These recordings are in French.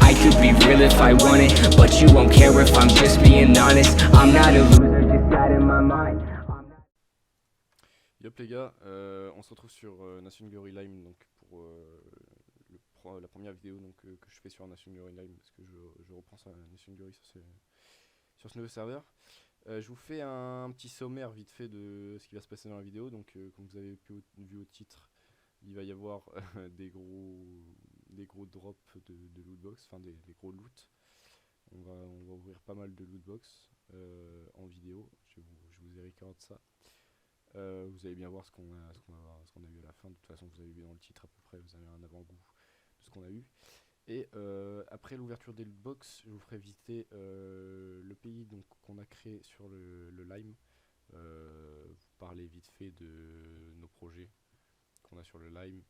I could be real if I wanted, but you won't care if I'm just being honest. I'm not a loser, just out in my mind. Yop les gars, on se retrouve sur Nation Glory Lime donc pour la première vidéo donc, que je fais sur Nation Glory Lime parce que je reprends ça Nation Glory sur ce nouveau serveur. Je vous fais un petit sommaire vite fait de ce qui va se passer dans la vidéo. Donc comme vous avez vu au titre, il va y avoir des gros drops de lootbox, enfin des gros loot. On va ouvrir pas mal de lootbox en vidéo. Je vous ai record ça. Vous allez bien voir ce qu'on a eu à la fin. De toute façon, vous avez vu dans le titre à peu près, vous avez un avant-goût de ce qu'on a eu. Et après l'ouverture des lootbox, je vous ferai visiter le pays qu'on a créé sur le Lime. Vous parler vite fait de nos projets qu'on a sur le Lime.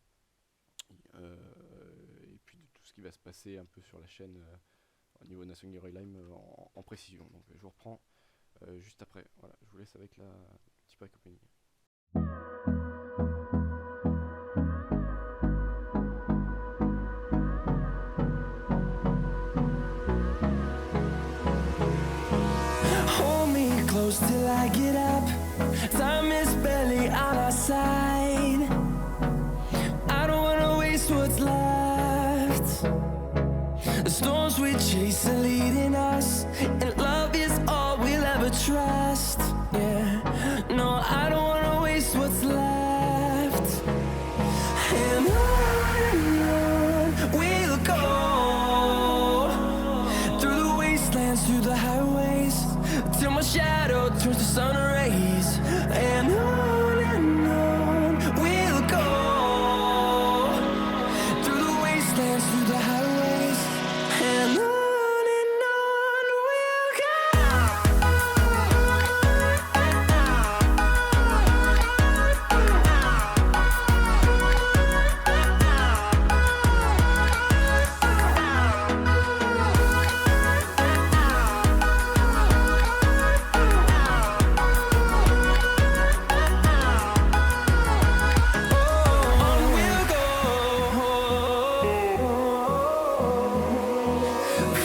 Et puis de tout ce qui va se passer un peu sur la chaîne au niveau Nation Glory Lime en précision. Donc je vous reprends juste après. Voilà, je vous laisse avec le petit pack opening. Hold me close till I get up. Time is barely on our side. I don't wanna waste what's left. The storms we chase are leading us, and love is all we'll ever trust. Yeah, no, I don't wanna waste what's left. And on we'll go, through the wastelands, through the highways, till my shadow turns to sun rays. And on we'll go, through the wastelands, through the highways, and on we'll go.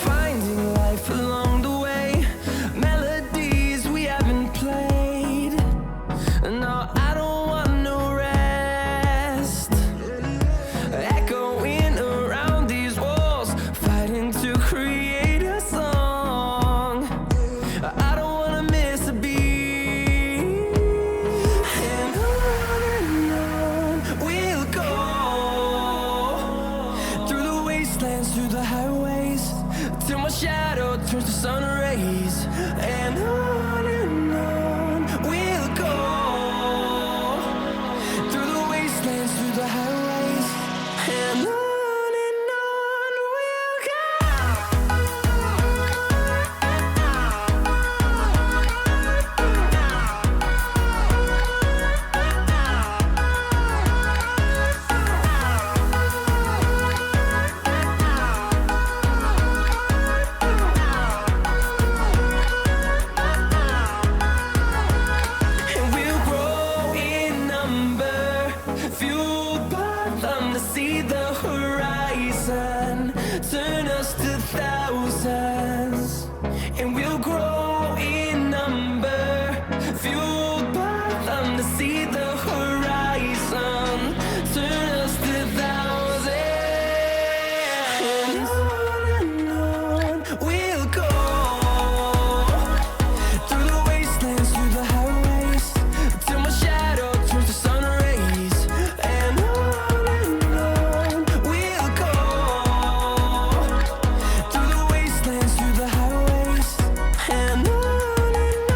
Finding life along the way, melodies we haven't played. No, I don't want no rest. Echoing around these walls, fighting to create a song. I don't wanna miss a beat. And on we'll go, through the wastelands, through the highways, till my shadow turns to sun rays. And on we'll go, through the wastelands, through the highways, and on we'll go. And we'll grow in number, fueled by them to see the horizon, turn us to thousands. And we'll grow in number, fueled by them to see the horizon, turn us to thousands. And on we'll go, through the wastelands, through the highways, till my shadow turns to sun rays. And on we'll go, through the wastelands, through the highways, and on we'll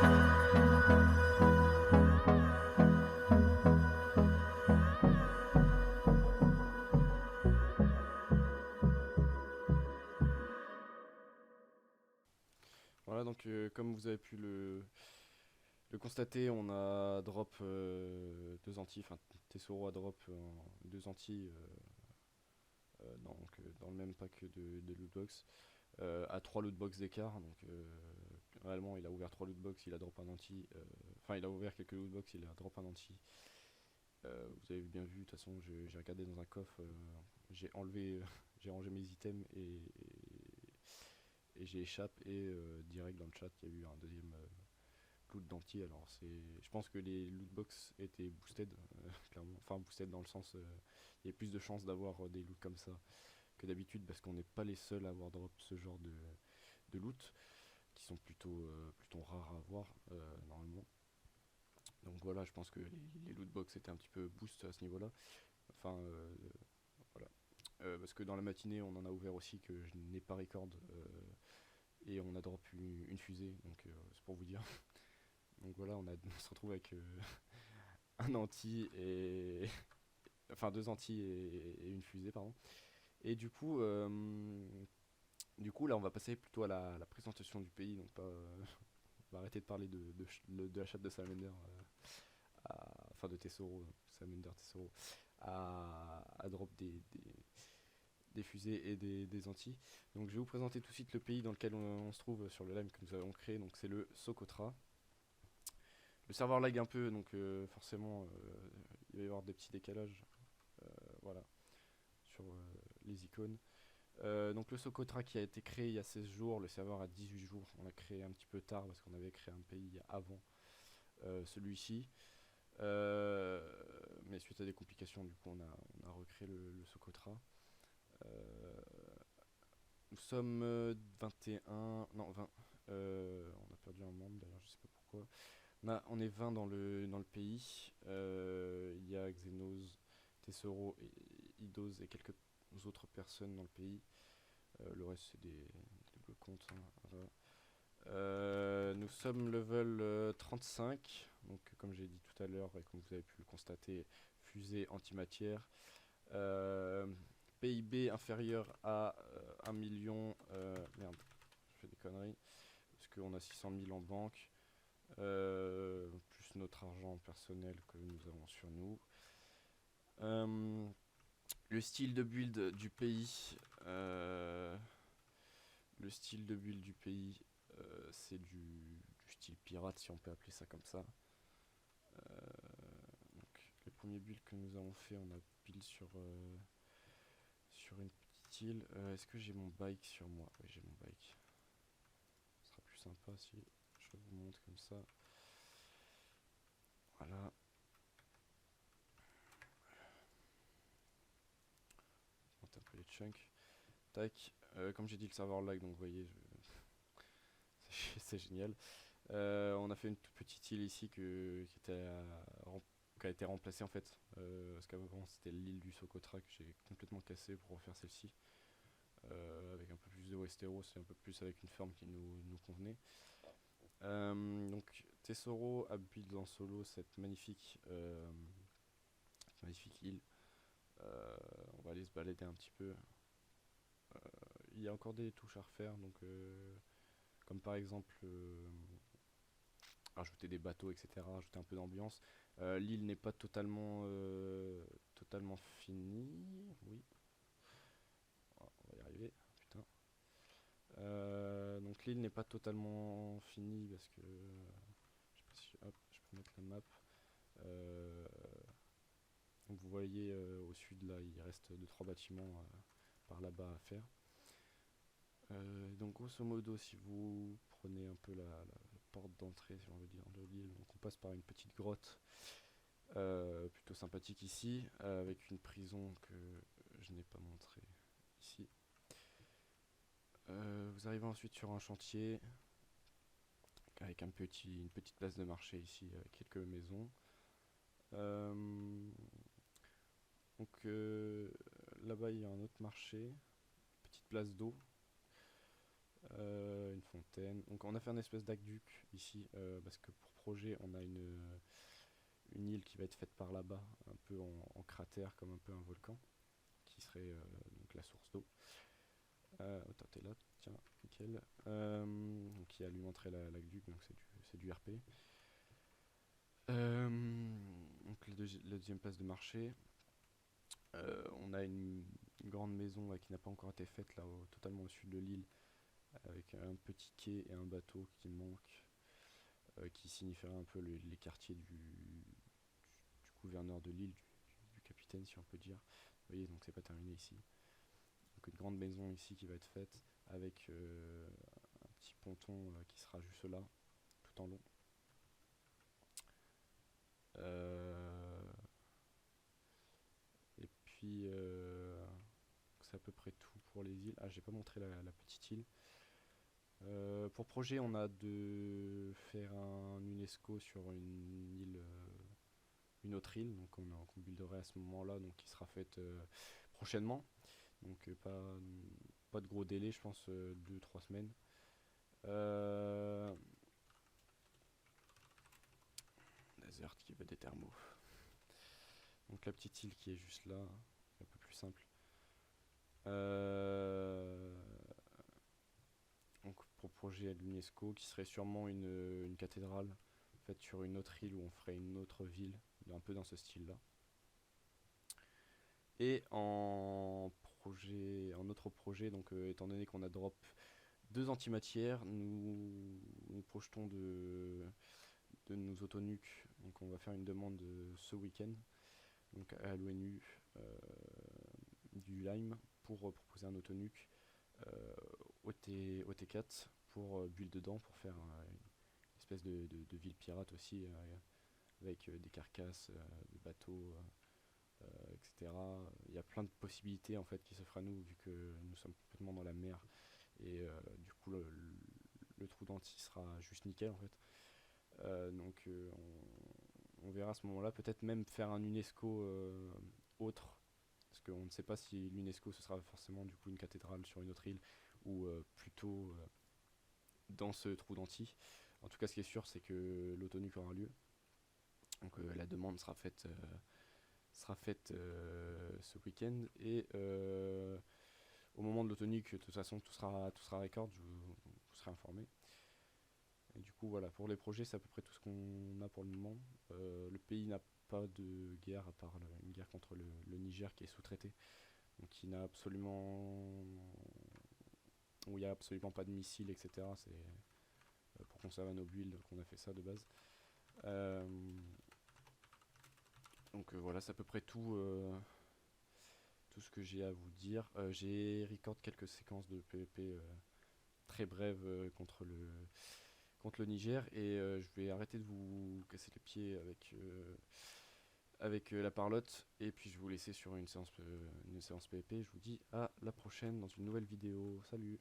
go. Voilà, donc comme vous avez pu le constater, on a drop 2 anti, enfin Tesoro a drop 2 anti dans le même pack de lootbox à 3 lootbox d'écart. Donc réellement il a ouvert 3 lootbox, il a drop un anti, enfin il a ouvert quelques lootbox, il a drop un anti Vous avez bien vu, de toute façon, j'ai regardé dans un coffre, j'ai enlevé, j'ai rangé mes items et j'ai échappé et direct dans le chat, il y a eu un deuxième loot d'anti. Alors je pense que les loot box étaient boosted, clairement. Enfin boosted dans le sens, il y a plus de chances d'avoir des loots comme ça que d'habitude parce qu'on n'est pas les seuls à avoir drop ce genre de loot qui sont plutôt rares à avoir normalement. Donc voilà, je pense que les loot box étaient un petit peu boost à ce niveau-là. Enfin voilà. Parce que dans la matinée, on en a ouvert aussi que je n'ai pas record et on a drop une fusée, donc c'est pour vous dire. Donc voilà, on se retrouve avec un anti et enfin deux anti et une fusée, pardon. Et du coup là on va passer plutôt à la présentation du pays, donc pas on va arrêter de parler de la chatte de Salamander, enfin de Tesoro, Salamander Tesoro, à drop des fusées et des anti. Donc je vais vous présenter tout de suite le pays dans lequel on se trouve sur le lime que nous avons créé, donc c'est le Socotra. Le serveur lag un peu, donc forcément il va y avoir des petits décalages, voilà, sur les icônes. Donc le Socotra qui a été créé il y a 16 jours, le serveur a 18 jours, on l'a créé un petit peu tard parce qu'on avait créé un pays avant celui-ci. Mais suite à des complications, du coup on a recréé le Socotra. Nous sommes 21, non 20, on a perdu un membre d'ailleurs, je sais pas pourquoi. On est 20 dans le pays. Il y a Xenos, Tesoro, et Idos et quelques autres personnes dans le pays. Le reste c'est des doubles comptes. Hein, voilà. Nous sommes level 35. Donc comme j'ai dit tout à l'heure et comme vous avez pu le constater, fusée antimatière. PIB inférieur à 1 million. Merde, je fais des conneries. Parce qu'on a 600 000 en banque. Plus notre argent personnel que nous avons sur nous. Le style de build du pays, c'est du style pirate si on peut appeler ça comme ça. Donc, les premiers builds que nous avons fait, on a build sur une petite île. Est-ce que j'ai mon bike sur moi? Oui, j'ai mon bike. Ce sera plus sympa si je vous montre comme ça. Voilà. On monte un peu les chunks. Tac. Comme j'ai dit, le serveur lag, donc vous voyez, c'est génial. On a fait une toute petite île ici qui a été remplacée en fait. Parce qu'avant c'était l'île du Socotra que j'ai complètement cassée pour refaire celle-ci. Avec un peu plus de Westeros et un peu plus avec une forme qui nous convenait. Donc Tesoro a build en solo cette magnifique île. On va aller se balader un petit peu. Il y a encore des touches à refaire, donc comme par exemple rajouter des bateaux, etc. Rajouter un peu d'ambiance. L'île n'est pas totalement finie. Oui. Oh, on va y arriver. Putain. Donc l'île n'est pas totalement finie parce que je sais pas si hop, je peux mettre la map. Donc vous voyez au sud là, il reste 2-3 bâtiments par là-bas à faire. Donc grosso modo, si vous prenez un peu la porte d'entrée, si on veut dire, de l'île, donc on passe par une petite grotte plutôt sympathique ici, avec une prison que je n'ai pas montrée ici. Vous arrivez ensuite sur un chantier avec une petite place de marché ici, avec quelques maisons. Donc là-bas il y a un autre marché, petite place d'eau. Une fontaine. Donc on a fait un espèce d'aqueduc ici parce que pour projet on a une île qui va être faite par là-bas, un peu en cratère comme un peu un volcan, qui serait donc la source d'eau. Attends, t'es là, tiens, nickel. Donc il y a lui montrer l'aqueduc, donc c'est du RP. Donc la deuxième place de marché. On a une grande maison qui n'a pas encore été faite là totalement au sud de l'île, avec un petit quai et un bateau qui manque, qui signifiera un peu les quartiers du gouverneur de l'île, du capitaine si on peut dire. Vous voyez, donc c'est pas terminé ici. Donc une grande maison ici qui va être faite avec un petit ponton qui sera juste là, tout en long. Et puis c'est à peu près tout pour les îles. Ah, j'ai pas montré la petite île. Pour projet, on a de faire un UNESCO sur une île, une autre île, donc qu'on builderait à ce moment-là, donc qui sera faite prochainement. Donc pas de gros délai, je pense 2-3 semaines. Desert qui veut des thermos. Donc la petite île qui est juste là, un peu plus simple. Donc pour projet à l'UNESCO, qui serait sûrement une cathédrale faite sur une autre île où on ferait une autre ville, un peu dans ce style-là. Et en autre projet, donc étant donné qu'on a drop 2 antimatières, nous projetons de nos autonucs. Donc on va faire une demande ce week-end, donc à l'ONU du Lime, pour proposer un autonuc OT4 pour build dedans, pour faire une espèce de ville pirate aussi, avec des carcasses de bateaux, etc. Il y a plein de possibilités en fait qui s'offrent à nous, vu que nous sommes complètement dans la mer, et du coup le trou d'anti sera juste nickel en fait. Donc on verra à ce moment là, peut-être même faire un UNESCO autre, parce qu'on ne sait pas si l'UNESCO ce sera forcément du coup une cathédrale sur une autre île, ou plutôt dans ce trou d'anti. En tout cas, ce qui est sûr, c'est que l'autonuc aura lieu, donc la demande sera faite ce week-end, et au moment de l'autonuc, de toute façon tout sera record, vous serez informé. Et du coup voilà, pour les projets c'est à peu près tout ce qu'on a pour le moment. Le pays n'a pas de guerre, à part une guerre contre le Niger qui est sous-traité, donc il n'a absolument, où il n'y a absolument pas de missiles, etc. C'est pour conserver nos builds qu'on a fait ça de base. Donc voilà, c'est à peu près tout ce que j'ai à vous dire. J'ai record quelques séquences de PvP très brèves contre le Niger, et je vais arrêter de vous casser les pieds avec la parlotte, et puis je vais vous laisser sur une séance PvP. Je vous dis à la prochaine dans une nouvelle vidéo. Salut!